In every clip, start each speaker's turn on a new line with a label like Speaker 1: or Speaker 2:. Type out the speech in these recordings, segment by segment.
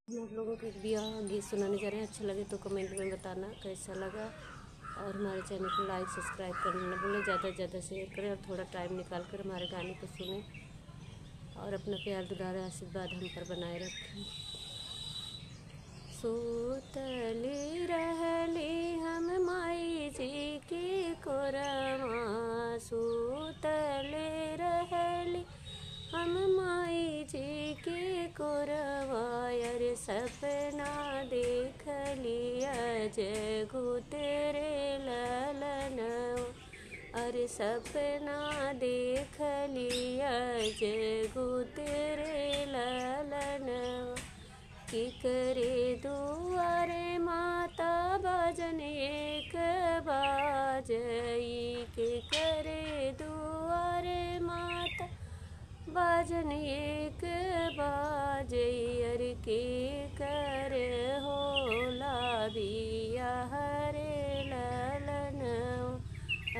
Speaker 1: हम आप लोगों को एक ब्याह गीत सुनाने जा रहे हैं। अच्छा लगे तो कमेंट में बताना कैसा लगा, और हमारे चैनल को लाइक सब्सक्राइब करना ना भूलें। ज़्यादा से ज़्यादा शेयर करें और थोड़ा टाइम निकाल कर हमारे गाने को सुनें और अपना प्यार दुलार आशीर्वाद हम पर बनाए रखें। सूतली रहली हम माई जी की कोरमा, सूतली रहली हम माई जी की कोरवा, अरे सपना देख लिया जगू तेरे ललनवा, अरे सपना देख लिया जगू तेरे ललनवा। की करे दुआरे माता भजन एक बाजई, के करे दुआरे माता बाजन एक बाजई, अरे के कर होला बिया हरे ललनवा,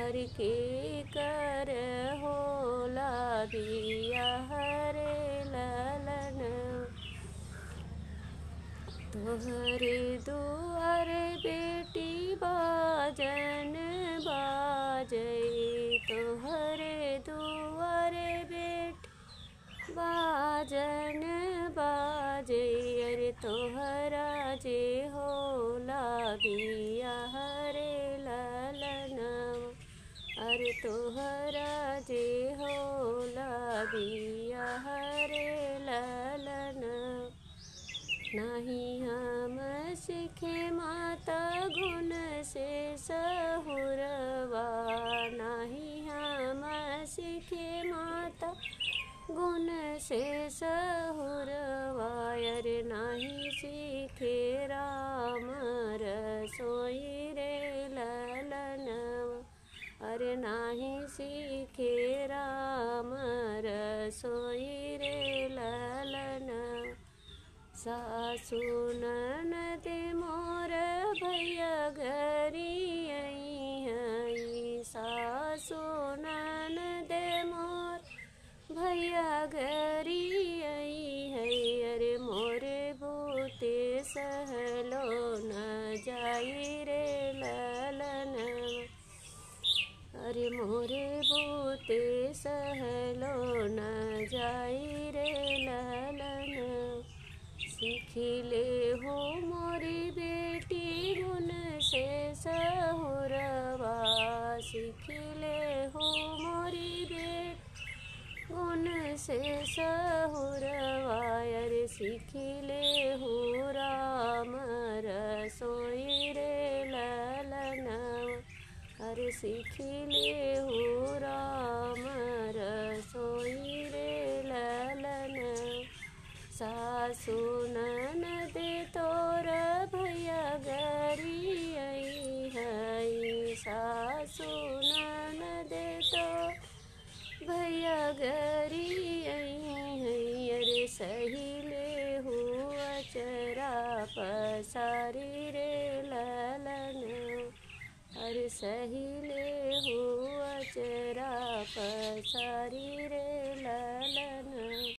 Speaker 1: अरे के कर होला बिया हरे ललनवा। तोहरे दुआरे बेटी बाजन बाजई, तोहरे दुआरे बेटी बाजन बाजई, अरे तोहरा जे होला बिया हरे ललनवा, अरे तोहरा जे होला बिया हरे ललनवा। नहीं हम सीखे माता गुण से सहुरवा, नहीं हम सीखे माता गुण से सहुरवा, अरे नहीं सीखे राम रसोई रे ललनवा, अरे नहीं सीखे राम रसोई रे ललनवा। सासु ननद मोर भैया घरी आई हई, सासु ननद मोर भैया घरी आई हई, अरे मोरे बूते सहलो न जाई रे ललनवा, अरे मोरे बूते सहलो न जाई रे ललनवा। सीखिले हो मोरी बेटी गुण से सहुरवा, सीखिले हो मोरी बेटी गुण से सहुरवा, अरे सीखिले हो राम रसोई रे ललनवा, अरे सीखिले हो राम रसोई रे ललनवा। सासु ननद तोर भैया घरी आई हई, सासु ननद तो भैया घरी आई हई, अरे सहिले हुआ चरा पसारी रे ललनवा, अरे सहिले हुआ चरा पसारी रे ललनवा।